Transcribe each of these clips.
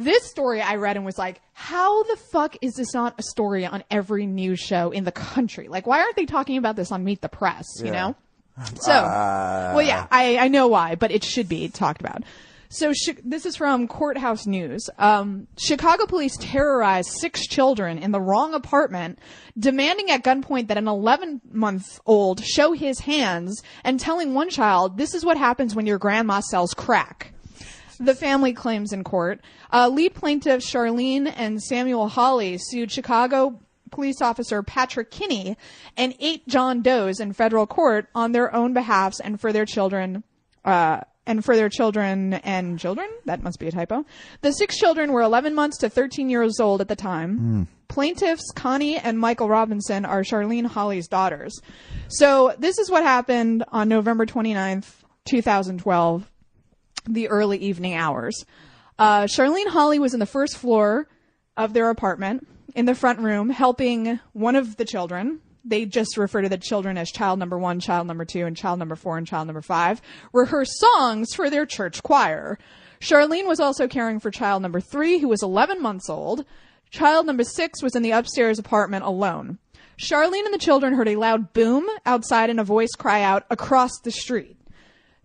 This story I read and was like, how the fuck is this not a story on every news show in the country? Like, why aren't they talking about this on Meet the Press, you know? So, well, yeah, I know why, but it should be talked about. So this is from Courthouse News. Chicago police terrorized 6 children in the wrong apartment, demanding at gunpoint that an 11-month-old show his hands and telling one child, this is what happens when your grandma sells crack. The family claims in court. Lead plaintiffs Charlene and Samuel Hawley sued Chicago police officer Patrick Kinney and 8 John Does in federal court on their own behalves and for their children, children. That must be a typo. The 6 children were 11 months to 13 years old at the time. Plaintiffs Connie and Michael Robinson are Charlene Hawley's daughters. So this is what happened on November 29th, 2012, the early evening hours. Charlene Hawley was in the first floor of their apartment in the front room helping one of the children. They just refer to the children as child number 1, child number 2, and child number 4 and child number 5, rehearse songs for their church choir. Charlene was also caring for child number 3, who was 11 months old. Child number 6 was in the upstairs apartment alone. Charlene and the children heard a loud boom outside and a voice cry out across the street.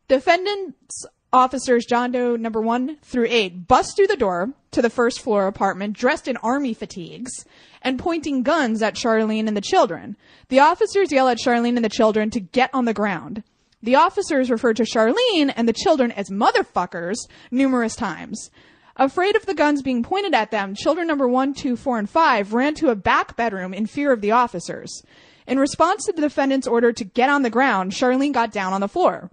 Defendants officers John Doe number 1 through 8 bust through the door to the first floor apartment dressed in army fatigues and pointing guns at Charlene and the children. The officers yell at Charlene and the children to get on the ground. The officers refer to Charlene and the children as motherfuckers numerous times. Afraid of the guns being pointed at them, children number 1, 2, 4, and 5 ran to a back bedroom in fear of the officers. In response to the defendant's order to get on the ground, Charlene got down on the floor.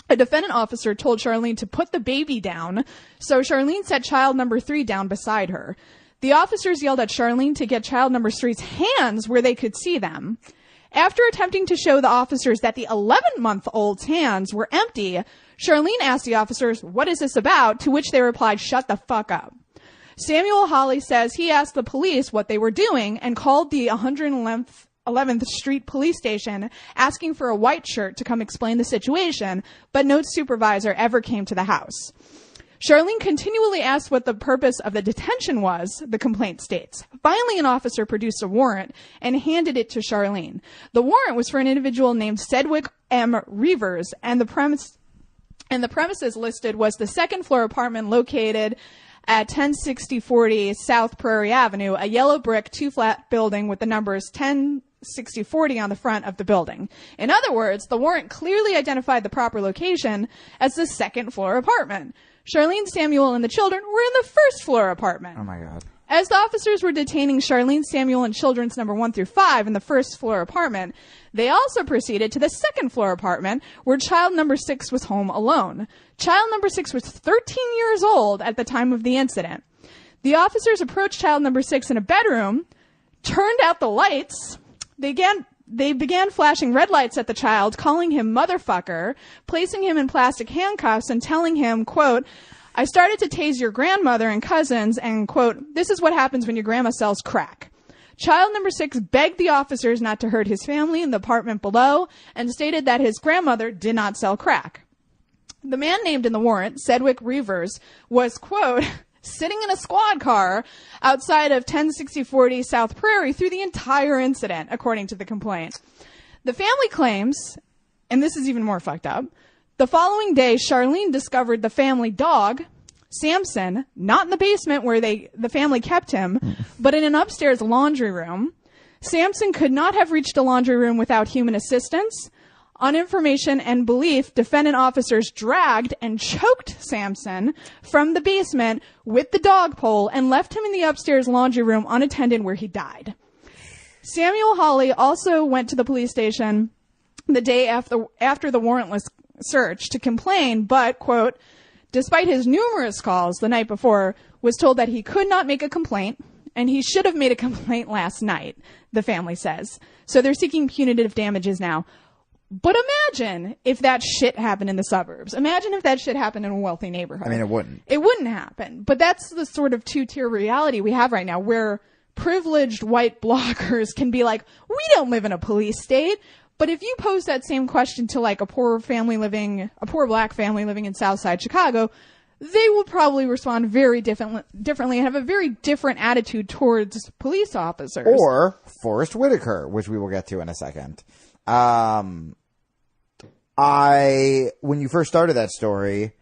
A defendant officer told Charlene to put the baby down, so Charlene set child number 3 down beside her. The officers yelled at Charlene to get child number 3's hands where they could see them. After attempting to show the officers that the 11-month-old's hands were empty, Charlene asked the officers, "What is this about?" To which they replied, "Shut the fuck up." Samuel Hawley says he asked the police what they were doing and called the 111th Street police station asking for a white shirt to come explain the situation, but no supervisor ever came to the house. Charlene continually asked what the purpose of the detention was, the complaint states. Finally, an officer produced a warrant and handed it to Charlene. The warrant was for an individual named Sedgwick M. Reavers, and the premises listed was the second-floor apartment located at 106040 South Prairie Avenue, a yellow brick 2-flat building with the numbers 106040 on the front of the building. In other words, the warrant clearly identified the proper location as the second-floor apartment. Charlene, Samuel, and the children were in the first-floor apartment. Oh, my God. As the officers were detaining Charlene, Samuel, and children's number 1 through 5 in the first-floor apartment, they also proceeded to the second-floor apartment where child number 6 was home alone. Child number 6 was 13 years old at the time of the incident. The officers approached child number 6 in a bedroom, turned out the lights. They began flashing red lights at the child, calling him motherfucker, placing him in plastic handcuffs, and telling him, quote, "I started to tase your grandmother and cousins," and, quote, "This is what happens when your grandma sells crack." Child number 6 begged the officers not to hurt his family in the apartment below and stated that his grandmother did not sell crack. The man named in the warrant, Sedgwick Reavers, was, quote, sitting in a squad car outside of 106040 South Prairie through the entire incident, according to the complaint. The family claims, and this is even more fucked up, the following day, Charlene discovered the family dog, Samson, not in the basement where the family kept him, but in an upstairs laundry room. Samson could not have reached the laundry room without human assistance. On information and belief, defendant officers dragged and choked Samson from the basement with the dog pole and left him in the upstairs laundry room unattended where he died. Samuel Hawley also went to the police station the day after the warrantless search to complain, but, quote, despite his numerous calls the night before, was told that he could not make a complaint and he should have made a complaint last night, the family says. So they're seeking punitive damages now. But imagine if that shit happened in the suburbs. Imagine if that shit happened in a wealthy neighborhood. I mean, it wouldn't. It wouldn't happen. But that's the sort of two-tier reality we have right now, where privileged white bloggers can be like, we don't live in a police state. But if you pose that same question to like a poor black family living in Southside Chicago, they will probably respond very differently and have a very different attitude towards police officers. Or Forrest Whitaker, which we will get to in a second. When you first started that story,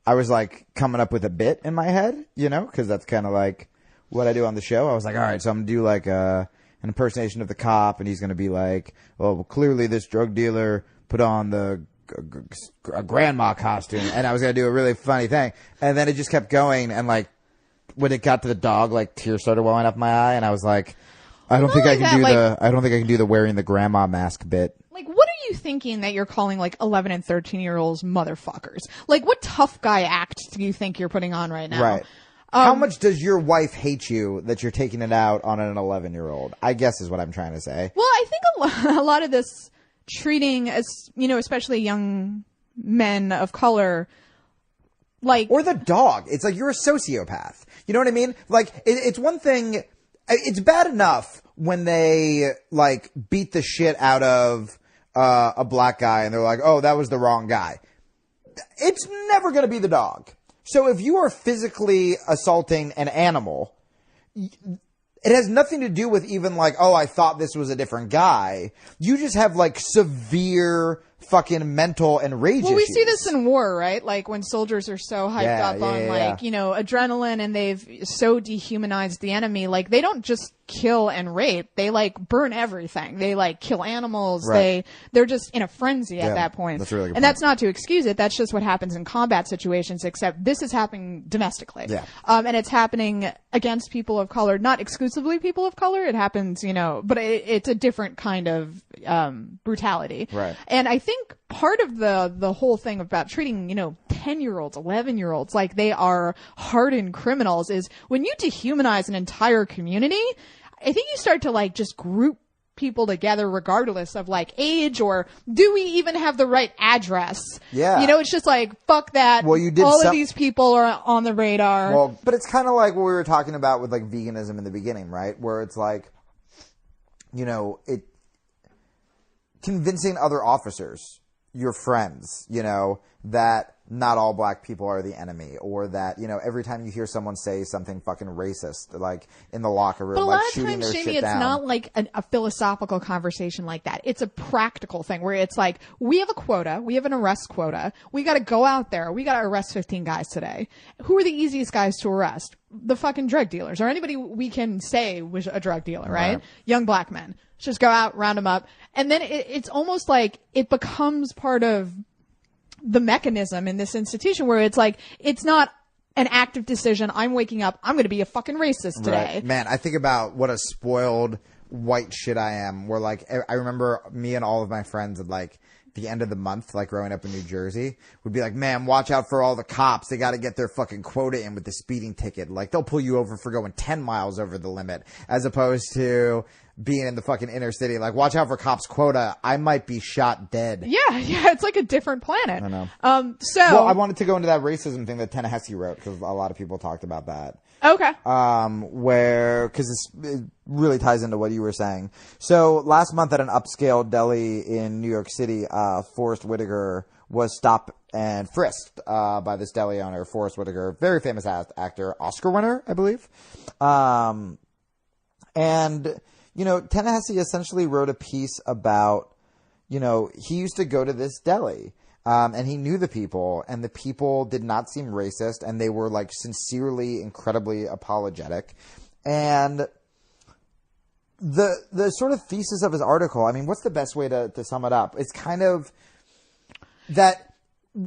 I was like coming up with a bit in my head, you know, because that's kind of like what I do on the show. I was like, all right, so I'm going to do like an impersonation of the cop, and he's going to be like, well, clearly this drug dealer put on a grandma costume, and I was going to do a really funny thing. And then it just kept going, and like when it got to the dog, like tears started welling up my eye, and I was like, I don't think I can do the wearing the grandma mask bit. Like, what are you thinking that you're calling, like, 11 and 13-year-olds motherfuckers? Like, what tough guy act do you think you're putting on right now? Right. How much does your wife hate you that you're taking it out on an 11-year-old? I guess is what I'm trying to say. Well, I think a lot of this treating, as you know, especially young men of color, like... Or the dog. It's like you're a sociopath. You know what I mean? Like, it's one thing... It's bad enough when they, like, beat the shit out of... a black guy, and they're like, oh, that was the wrong guy. It's never going to be the dog. So if you are physically assaulting an animal, it has nothing to do with even like, oh, I thought this was a different guy. You just have like severe fucking mental and rage issues. Well, we see this in war, right? Like when soldiers are so hyped up on like, you know, adrenaline, and they've so dehumanized the enemy. Like they don't just kill and rape. They like burn everything. They like kill animals. Right. They're just in a frenzy at that point. That's a really good and point. that's not to excuse it. That's just what happens in combat situations, except this is happening domestically. Yeah. And it's happening against people of color, not exclusively people of color. It happens, you know, but it's a different kind of brutality. Right. And I think part of the whole thing about treating, you know, 10-year-olds, 11-year-olds like they are hardened criminals is when you dehumanize an entire community, I think you start to like just group people together regardless of like age or do we even have the right address? Yeah. You know, it's just like, fuck that. Well, you did all of these people are on the radar. Well, but it's kind of like what we were talking about with like veganism in the beginning, right? Where it's like, you know, convincing other officers, your friends, you know, that not all black people are the enemy, or that, you know, every time you hear someone say something fucking racist, like in the locker room, but a like lot of shooting times, their Jamie, shit down. it's not like a philosophical conversation like that. It's a practical thing where it's like, we have a quota, we have an arrest quota, we got to go out there, we got to arrest 15 guys today. Who are the easiest guys to arrest? The fucking drug dealers, or anybody we can say was a drug dealer, right? Young black men. Let's just go out, round them up, and then it's almost like it becomes part of the mechanism in this institution where it's like, it's not an active decision. I'm waking up, I'm going to be a fucking racist today. Right. Man, I think about what a spoiled white shit I am, where like, I remember me and all of my friends at like the end of the month, like growing up in New Jersey, would be like, man, watch out for all the cops. They got to get their fucking quota in with the speeding ticket. Like they'll pull you over for going 10 miles over the limit, as opposed to being in the fucking inner city. Like, watch out for cops' quota. I might be shot dead. Yeah, it's like a different planet. I know. Well, I wanted to go into that racism thing that Ta-Nehisi wrote, because a lot of people talked about that. Okay. Because it really ties into what you were saying. So last month at an upscale deli in New York City, Forrest Whitaker was stopped and frisked by this deli owner. Forrest Whitaker, very famous actor, Oscar winner, I believe. And you know, Ta-Nehisi essentially wrote a piece about, you know, he used to go to this deli, and he knew the people, and the people did not seem racist, and they were, like, sincerely, incredibly apologetic. And the sort of thesis of his article, I mean, what's the best way to sum it up? It's kind of that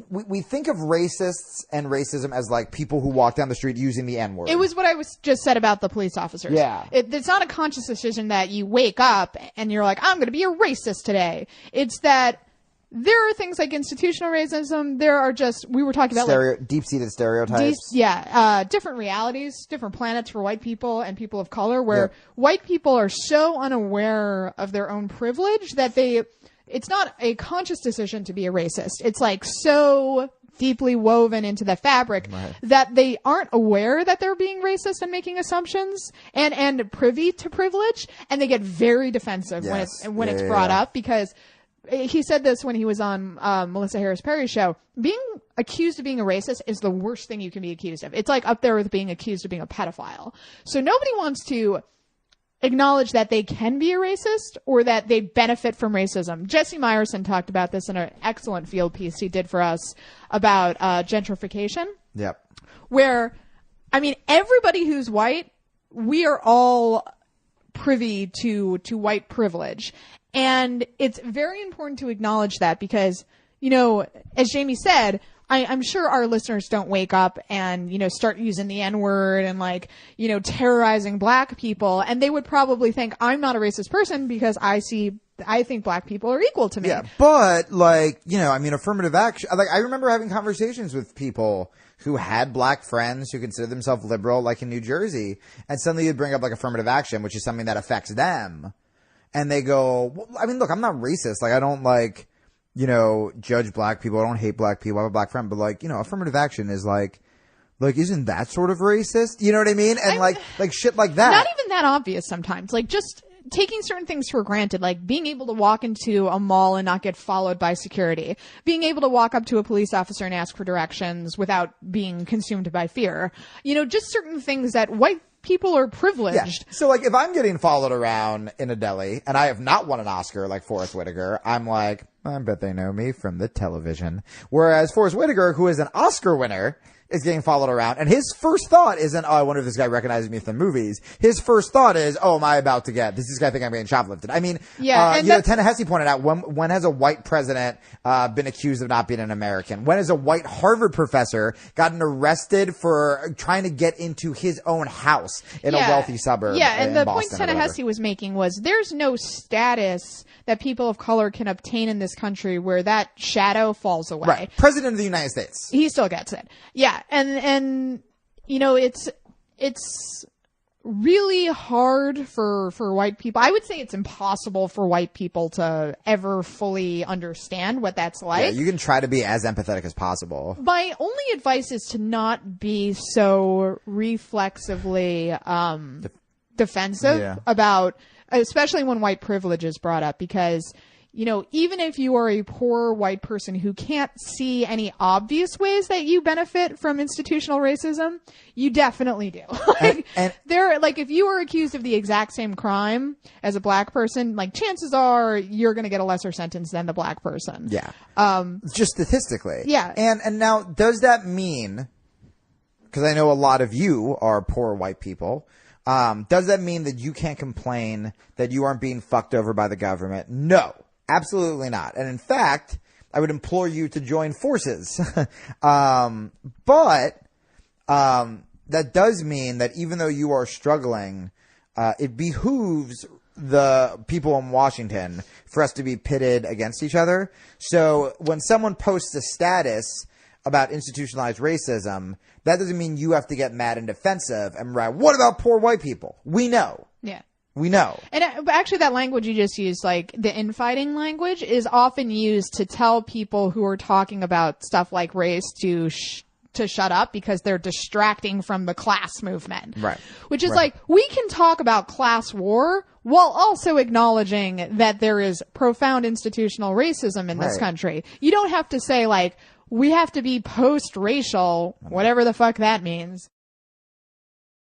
we think of racists and racism as like people who walk down the street using the N-word. It was what I was just said about the police officers. Yeah. It's not a conscious decision that you wake up and you're like, I'm going to be a racist today. It's that there are things like institutional racism. There are just, we were talking about like deep-seated stereotypes. Different realities, different planets for white people and people of color, where white people are so unaware of their own privilege that it's not a conscious decision to be a racist. It's like so deeply woven into the fabric that they aren't aware that they're being racist and making assumptions and privy to privilege, and they get very defensive when it's brought up, because he said this when he was on Melissa Harris Perry's show. Being accused of being a racist is the worst thing you can be accused of. It's like up there with being accused of being a pedophile. So nobody wants to acknowledge that they can be a racist or that they benefit from racism. Jesse Meyerson talked about this in an excellent field piece he did for us about gentrification. Yep. Where, I mean, everybody who's white, we are all privy to white privilege. And it's very important to acknowledge that because, you know, as Jamie said, I'm sure our listeners don't wake up and, you know, start using the N-word and like, you know, terrorizing black people. And they would probably think I'm not a racist person because I think black people are equal to me. Yeah. But like, you know, I mean, affirmative action, like I remember having conversations with people who had black friends who considered themselves liberal, like in New Jersey, and suddenly you'd bring up like affirmative action, which is something that affects them. And they go, well, I mean, look, I'm not racist. Like, I don't like, you know, judge black people. I don't hate black people. I have a black friend, but like, you know, affirmative action is like, isn't that sort of racist? You know what I mean? And like shit like that. Not even that obvious sometimes. Like just taking certain things for granted, like being able to walk into a mall and not get followed by security, being able to walk up to a police officer and ask for directions without being consumed by fear. You know, just certain things that white people are privileged. Yeah. So like if I'm getting followed around in a deli and I have not won an Oscar like Forrest Whitaker, I'm like, I bet they know me from the television. Whereas Forrest Whitaker, who is an Oscar winner, is getting followed around, and his first thought isn't, oh, I wonder if this guy recognizes me from the movies. His first thought is, oh, am I about to get, does this guy think I'm getting shoplifted? I mean, yeah, you know, Ta-Nehisi pointed out, when has a white president been accused of not being an American? When has a white Harvard professor gotten arrested for trying to get into his own house in a wealthy suburb? Yeah, and the point Boston Ta-Nehisi was making was there's no status that people of color can obtain in this country where that shadow falls away. Right. President of the United States. He still gets it. Yeah. And, you know, it's really hard for white people. I would say it's impossible for white people to ever fully understand what that's like. Yeah, you can try to be as empathetic as possible. My only advice is to not be so reflexively, defensive about, especially when white privilege is brought up, because, you know, even if you are a poor white person who can't see any obvious ways that you benefit from institutional racism, you definitely do. If you are accused of the exact same crime as a black person, like chances are you're going to get a lesser sentence than the black person. Yeah. Just statistically. Yeah. And now, does that mean, because I know a lot of you are poor white people, does that mean that you can't complain that you aren't being fucked over by the government? No. Absolutely not. And in fact, I would implore you to join forces. But that does mean that even though you are struggling, it behooves the people in Washington for us to be pitted against each other. So when someone posts a status about institutionalized racism, that doesn't mean you have to get mad and defensive and write, what about poor white people? We know. Yeah. We know. And actually that language you just used, like the infighting language, is often used to tell people who are talking about stuff like race to shut up because they're distracting from the class movement. Right. Which is like, we can talk about class war while also acknowledging that there is profound institutional racism in this country. You don't have to say like, we have to be post-racial, whatever the fuck that means.